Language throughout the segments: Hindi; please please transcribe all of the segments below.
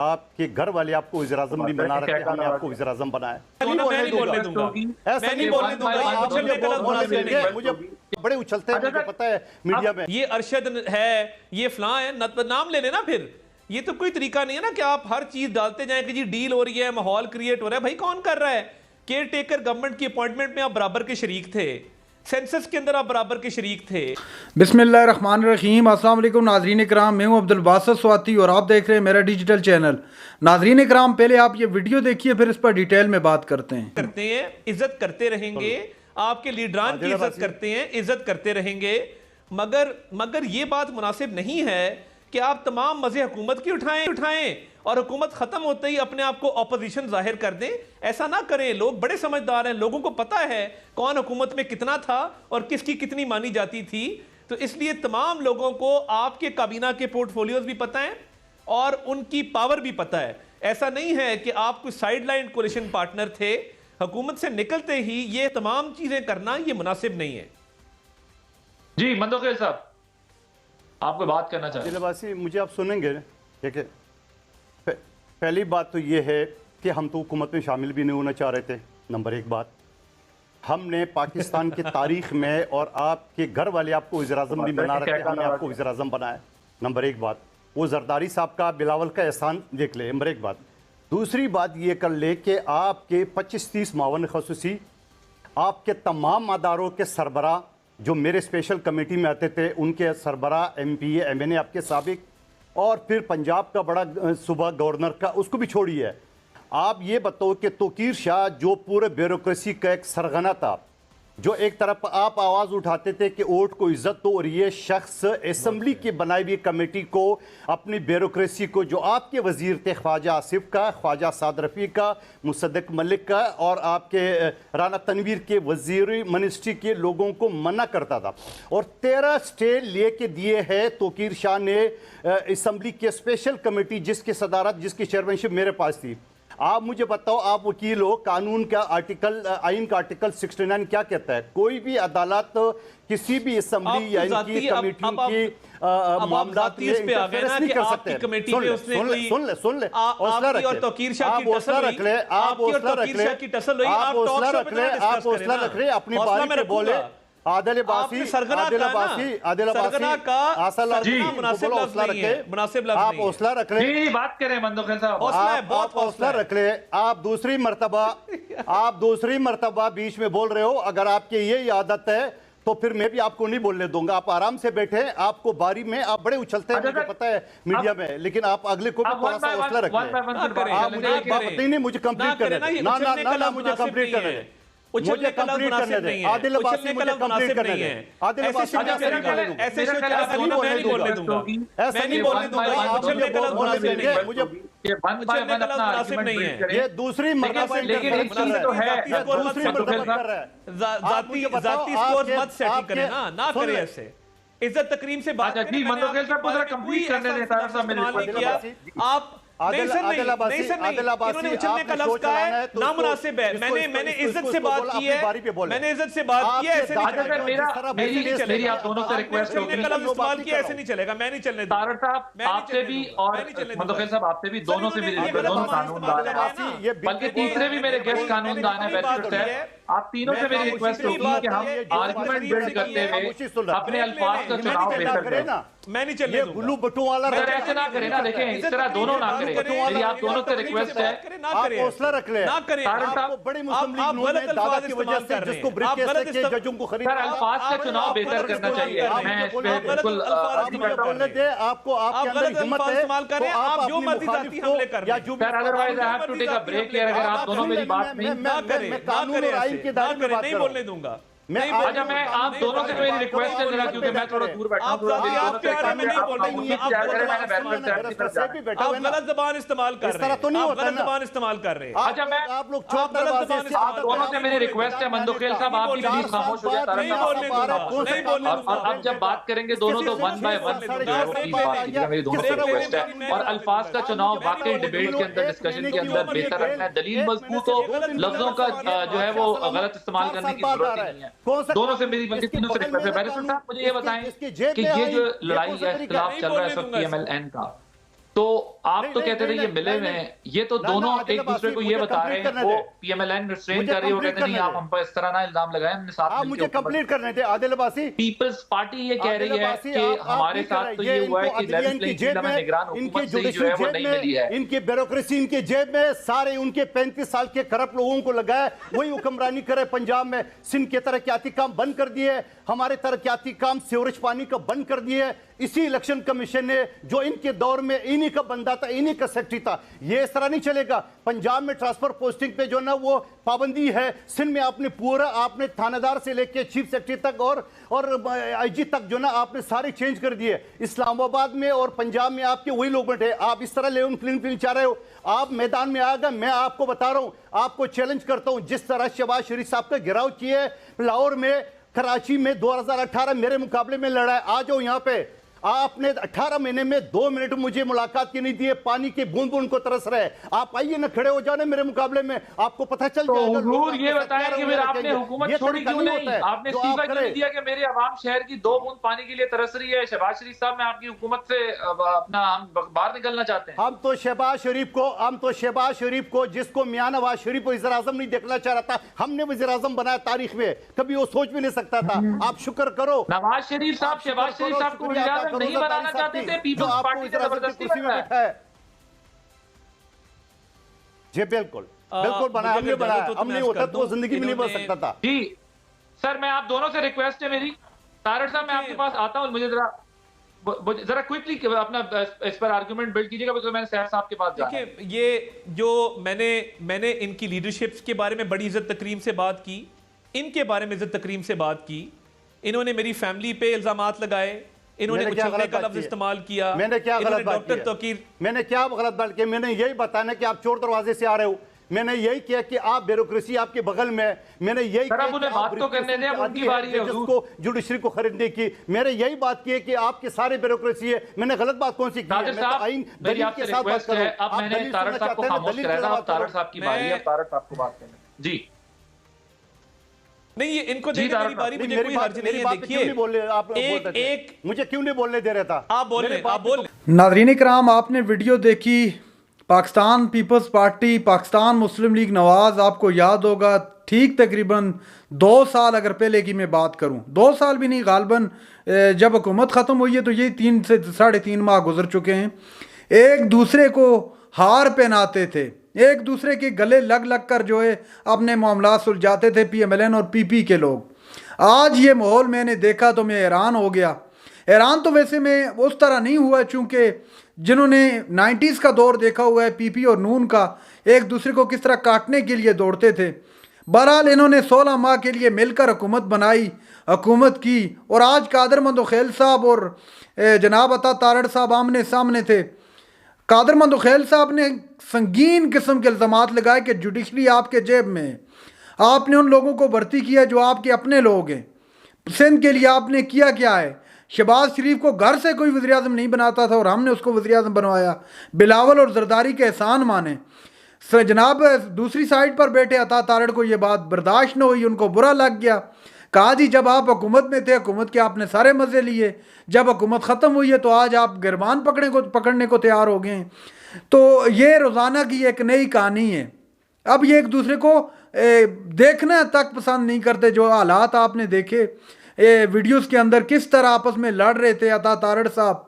आपके घर वाले आपको वज़ीर-ए-आज़म भी बना रहे थे, हमने आपको वज़ीर-ए-आज़म बनाया। मैं नहीं बोलने दूंगा, ऐसा नहीं बोलने दूंगा, आप मुझे बोलने देंगे, मुझे बड़े उछलते हैं, मुझे पता है मीडिया में। ये अरशद है, ये फलां है, नाम ले लेना फिर। ये तो कोई तरीका नहीं है ना कि आप हर चीज डालते जाएं कि जी डील हो रही है, माहौल क्रिएट हो रहा है। भाई कौन कर रहा है? केयर टेकर गवर्नमेंट की अपॉइंटमेंट में आप बराबर के शरीक थे, सेंसस के अंदर आप बराबर के शरीक थे। बिस्मिल्लाहिर्रहमानिर्रहीम। अस्सलाम वालेकुम नाज़रीन इकराम, मैं हूं अब्दुल बासित स्वाति और आप देख रहे हैं मेरा डिजिटल चैनल। नाज़रीन इकराम, पहले आप ये वीडियो देखिए, फिर इस पर डिटेल में बात करते हैं। इज्जत करते रहेंगे, आपके लीडरान की इज्जत करते हैं, इज्जत करते रहेंगे, मगर ये बात मुनासिब नहीं है कि आप तमाम मजे हुकूमत की उठाएं और हुकूमत खत्म होते ही अपने आप को ऑपोजिशन जाहिर कर दें। ऐसा ना करें। लोग बड़े समझदार हैं, लोगों को पता है कौन हुकूमत में कितना था और किसकी कितनी मानी जाती थी। तो इसलिए तमाम लोगों को आपके काबीना के पोर्टफोलियोज भी पता है और उनकी पावर भी पता है। ऐसा नहीं है कि आप कोई साइडलाइन कोलिशन पार्टनर थे। हुकूमत से निकलते ही ये तमाम चीजें करना ये मुनासिब नहीं है। जी मंदोखेल साहब, आपको बात करना चाहिए। दिलबासी, मुझे आप सुनेंगे। देखिए, पहली बात तो ये है कि हम तो हुकूमत में शामिल भी नहीं होना चाह रहे थे। नंबर एक बात, हमने पाकिस्तान की तारीख में और आपके घर वाले आपको वज़ीर-ए-आज़म भी बना रहे थे, हमने आपको वज़ीर-ए-आज़म बनाया। नंबर एक बात, वो जरदारी साहब का बिलावल का एहसान देख ले। नंबर एक बात। दूसरी बात ये कर ले कि आपके 25-30 मावन खसूसी, आपके तमाम अदारों के सरबरा जो मेरे स्पेशल कमेटी में आते थे, उनके सरबरा MPA MNA आपके साबिक, और फिर पंजाब का बड़ा सूबा गवर्नर का, उसको भी छोड़िए। आप ये बताओ कि तोकीर शाह जो पूरे ब्यूरोक्रेसी का एक सरगना था, जो एक तरफ आप आवाज़ उठाते थे कि वोट को इज्जत दो, और ये शख्स असम्बली की बनाई हुई कमेटी को, अपनी ब्यूरोक्रेसी को, जो आपके वजीर थे ख्वाजा आसिफ का, ख्वाजा साद रफ़ी का, मुसद्दक मलिक का, और आपके राना तनवीर के वजीर मिनिस्ट्री के लोगों को मना करता था। और 13 स्टे लेके दिए हैं तोकीर शाह ने असम्बली के स्पेशल कमेटी, जिसकी सदारत, जिसकी चेयरमैनशिप मेरे पास थी। आप मुझे बताओ, आप वकील हो, कानून का आइन का आर्टिकल 69 क्या कहता है? कोई भी अदालत किसी भी असम्बली या इनकी कमेटियों की मामलात में इंटरफेरेंस नहीं कर सकते। सुन ले, हौसला रख ले, आप हौसला रख ले, आप हौसला रख ले, आप हौसला रख ले, आप हौसला रख ले, अपनी बारी पे बोले। आदिल अब्बासी, आप हौसला रख ले, बात करें मंदोखेल साहब, बहुत हौसला रख ले। आप दूसरी मर्तबा बीच में बोल रहे हो। अगर आपकी ये आदत है तो फिर मैं भी आपको नहीं बोलने दूंगा। आप आराम से बैठे, आपको बारी में आप बड़े उछलते हैं, मुझे पता है मीडिया में, लेकिन आप अगले को भी थोड़ा सा हौसला रखें। आप मुझे एक बात बताइए, मुझे कंप्लीट करने दें। ना मुझे कंप्लीट करने दें, मुझे कंप्लीट करने दें। आदिल अब्बासी, मुझे कंप्लीट करने दें। आदिल अब्बासी, ऐसे नहीं बोलने दूंगा। मुझे ये दूसरी मर्तबा जाती स्कोर मत सेटिंग करें ना करें ऐसे। इज्जत तकरीम से बात करें। मंदोखेल साहब को जरा कंप्लीट करने दें। सारा सब मेरे आप नामुनासिब है। मैंने इज्जत से बात की है, मैंने इज्जत से बात की है। ऐसे नहीं चलेगा, मेरी आप दोनों से रिक्वेस्ट होगी, इस्तेमाल किया ऐसे नहीं चलेगा। मैं नहीं चलने दूंगा। साहब आपसे भी और मंदोखेल साहब आपसे भी, दोनों से मेरी रिक्वेस्ट, दोनों कानूनदान हैं, बल्कि तीसरे भी मेरे गेस्ट कानूनदान हैं, बैरिस्टर हैं। आप तीनों से मेरी रिक्वेस्ट होगी कि हम आर्गुमेंट बिल्ड करते हुए अपने अल्फाज का चुनाव बेहतर करें। मैं नहीं चलने दूंगा। गुल्लू बटू वाला ऐसे ना करें ना, देखें इस तरह दोनों ना करें। मेरी आप दोनों से रिक्वेस्ट है, आप हौसला रख ले। ना करें। आपको बड़ी मुस्लिम लीग ने दादा की वजह से जिसको ब्रेक के जजों को खरीद, अल्फाज का चुनाव बेहतर करना चाहिए। मैं इस पे बिल्कुल बोलने दे। आपको आपके अंदर हिम्मत है तो आप जो मर्जी जाती हमले कर या जो, otherwise I have to take a break here. अगर आप दोनों मेरी बात नहीं मैं कानून और आइन के दायरे में बात नहीं बोलने दूंगा। अच्छा, मैं आप दोनों से मेरी रिक्वेस्ट है जरा, क्योंकि मैं थोड़ा दूर बैठा हूं, आप गलत ज़बान इस्तेमाल कर रहे हैं, आप गलत ज़बान इस्तेमाल कर रहे हैं। अच्छा, मैं आप लोग आप दोनों से मेरी रिक्वेस्ट है मंदोखेल साहब, आप भी प्लीज खामोश हो जाए। और अब जब बात करेंगे दोनों तो वन बाय वन जो है वो प्लीज बात कीजिएगा, मेरी दोनों से रिक्वेस्ट है। और अल्फाज का चुनाव वाकई डिबेट के अंदर, डिस्कशन के अंदर बेहतर रखना है। दलील मजबूत हो, लफ्जों का जो है वो गलत इस्तेमाल करने की जरूरत नहीं है। दोनों से मेरी बल्कि तीनों से रिक्वेस्ट है। बैरिस्टर साहब मुझे ये बताएं कि ये जो लड़ाई या इख्तिलाफ चल रहा है सब PMLN का, तो आप नहीं, तो नहीं, कहते थे नहीं, ये नहीं, मिले नहीं, हुए नहीं। हैं, ये तो ना, दोनों आदिल एक दूसरे अब्बासी, को ये मुझे बता रहे कंप्लीट हैं, करने वो दे। पीएमएलएन रिस्ट्रेन मुझे कर रही है, वो कंप्लीट कहते नहीं करने आप दे। हम पर इस तरह ना इल्जाम लगाएं, हमने साथ आप मिलकर मुझे कंप्लीट करने थे आदिल अब्बासी। पीपल्स पार्टी ये कह आदिल रही है अब्बासी, कि आप हमारे नहीं कर साथ रहे। तो ये हुआ इनको है कि अदलिया लेवल इनकी प्लेइंग जेब फील्ड हमें में, निगरान इनके हुकूमत से ही जो जुडिशरी है वो जेब नहीं में, मिली है। इनके ब्यूरोक्रेसी इनके जेब में, सारे उनके 35 साल के करप्ट लोगों को लगा है, वही हुक्मरानी करे पंजाब में। सिंध के तरक्याती काम बंद कर दिए, हमारे तरक्याती काम सीवरेज पानी का बंद कर दिए। इसी इलेक्शन कमीशन ने, जो इनके दौर में इन्हीं का बंदा था, इन्हीं का सेक्रेटरी था। ये इस तरह नहीं चलेगा। पंजाब में ट्रांसफर पोस्टिंग पे जो ना वो पाबंदी है, सिंध में आपने पूरा, आपने थानेदार से लेके चीफ सेक्रेटरी तक और आईजी तक जो ना आपने सारे चेंज कर दिए। इस्लामाबाद में और पंजाब में आपके वही लोग बैठे। आप इस तरह लेवन प्लेइंग फील्ड चाह रहे हो। आप मैदान में आएगा, मैं आपको बता रहा हूं, आपको चैलेंज करता हूं। जिस तरह शहबाज शरीफ साहब का गिराव किए लाहौर में, कराची में 2018 मेरे मुकाबले में लड़ा है, आ जाओ यहां पे। आपने 18 महीने में 2 मिनट मुझे मुलाकात की नहीं दी है। पानी के बूंद बूंद को तरस रहे। आप आइए ना, खड़े हो जाने मेरे मुकाबले में, आपको पता चल तो जाएगा। हुजूर ये बताएं कि फिर आपने हुकूमत छोड़ी क्यों नहीं? आपने इस्तीफा क्यों नहीं दिया कि मेरी आवाम शहर की 2 बूंद पानी के लिए तरस रही है? शहबाज शरीफ साहब, मैं आपकी हुकूमत से अपना हम बाहर निकलना चाहते हैं। हम तो शहबाज शरीफ को जिसको मियां नवाज शरीफ को वज़ीर आज़म नहीं देखना चाह रहा था, हमने वज़ीर आज़म बनाया तारीख में। कभी वो सोच भी नहीं सकता था। आप शुक्र करो। नवाज शरीफ साहब शहबाज शरीफ साहब को वज़ीर आज़म नहीं बनाना चाहते थे, पीपल्स पार्टी ने जबरदस्ती बनाया है। जी बिल्कुल बिल्कुल बनाया, हमने बनाया। हम नहीं होता तो जिंदगी में नहीं बन सकता था। जी सर, मैं आप दोनों से रिक्वेस्ट है मेरी, तारड़ साहब मैं आपके पास आता हूँ, मुझे जरा क्विकली अपना इस पर आर्गुमेंट बिल्ड कीजिएगा, बिकॉज़ मैंने सैफ साहब के पास जाना है। देखिए, ये जो मैंने इनकी लीडरशिप के बारे में बड़ी इज्जत तकरीम से बात की, इनके बारे में इज्जत तकरीम से बात की। इन्होंने मेरी फैमिली पे इल्जामात लगाए, इन्होंने उछलने का लफ्ज इस्तेमाल किया। मैंने क्या गलत बात की? डॉक्टर तौकीर, मैंने क्या गलत बात की? मैंने यही बताना कि आप चोर दरवाजे से आ रहे हो। मैंने यही किया कि आप ब्यूरोक्रेसी आपके बगल में। मैंने यही किया कि उन्हें बात तो करने दें, उनकी बारी है जिसको जुडिशरी को खरीदने की। मैंने यही बात की है कि आपके सारे ब्यूरोक्रेसी है। मैंने गलत बात कौन सी की है? मैं तो आइन दलील के साथ बात कर रहा हूं। अब मैंने तारड़ साहब को खामोश कराया था, अब तारड़ साहब की बारी है, तारड़ साहब को बात करने जी। नहीं, ये इनको देने मेरी बारी, मुझे कोई हर्ज नहीं है। देखिए, एक मुझे क्यों नहीं बोलने दे रहा था? आप बोल। नाज़रीन कराम, आपने वीडियो देखी पाकिस्तान पीपल्स पार्टी, पाकिस्तान मुस्लिम लीग नवाज़। आपको याद होगा ठीक तकरीबन 2 साल अगर पहले की मैं बात करूं, 2 साल भी नहीं, गालबन जब हुकूमत ख़त्म हुई है तो ये 3 से 3.5 माह गुजर चुके हैं। एक दूसरे को हार पहनाते थे, एक दूसरे के गले लग लग कर जो है अपने मामला सुलझाते थे PMLN और PP के लोग। आज ये माहौल मैंने देखा तो मैं हैरान हो गया। हैरान तो वैसे मैं उस तरह नहीं हुआ, चूँकि जिन्होंने 90s का दौर देखा हुआ है, PP और नून का, एक दूसरे को किस तरह काटने के लिए दौड़ते थे। बहरहाल इन्होंने 16 माह के लिए मिलकर हुकूमत बनाई, हुकूमत की, और आज कादर मंदोखेल साहब और जनाब अता तारड़ साहब आमने सामने थे। कादर मंदोखेल साहब ने संगीन किस्म के इल्ज़ामात लगाए कि जुडिशरी आपके जेब में है, आपने उन लोगों को भर्ती किया जो आपके अपने लोग हैं। सिंध के लिए आपने किया क्या है? शहबाज शरीफ को घर से कोई वज़ीर आज़म नहीं बनाता था और हमने उसको वज़ीर आज़म बनवाया। बिलावल और जरदारी के एहसान माने। जनाब दूसरी साइड पर बैठे अता तारड़ को ये बात बर्दाश्त न हुई, उनको बुरा लग गया। कहा जी जब आप हुकूमत में थे, हुकूमत के आपने सारे मज़े लिए, जब हुकूमत ख़त्म हुई है तो आज आप गिरबान पकड़ने को तैयार हो गए हैं। तो ये रोज़ाना की एक नई कहानी है। अब ये एक दूसरे को देखना तक पसंद नहीं करते। जो हालात आपने देखे वीडियोस के अंदर, किस तरह आपस में लड़ रहे थे। अता तारड़ साहब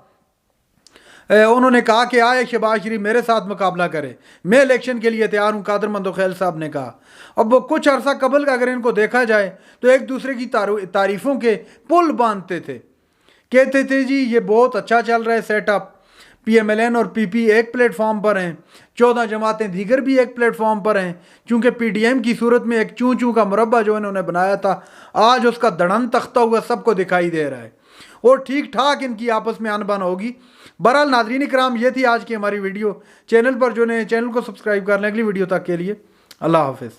उन्होंने कहा कि आए शहबाज शरीफ मेरे साथ मुकाबला करे, मैं इलेक्शन के लिए तैयार हूँ, कादर मंदोखेल साहब ने कहा। अब वो कुछ अरसा कबल का अगर इनको देखा जाए तो एक दूसरे की तारीफ़ों के पुल बांधते थे, कहते थे जी ये बहुत अच्छा चल रहा है सेटअप, PMLN और PP एक प्लेटफॉर्म पर हैं, 14 जमातें दीगर भी एक प्लेटफॉर्म पर हैं। चूँकि PDM की सूरत में एक चूँ चूँ का मुरब्बा जो इन्होंने बनाया था, आज उसका दड़न तख्ता हुआ सबको दिखाई दे रहा है और ठीक ठाक इनकी आपस में अनबन होगी। बहरहाल नाज़रीन इकराम, ये थी आज की हमारी वीडियो। चैनल पर जो ने चैनल को सब्सक्राइब कर लें अगली वीडियो तक के लिए। अल्लाह हाफ़िज़।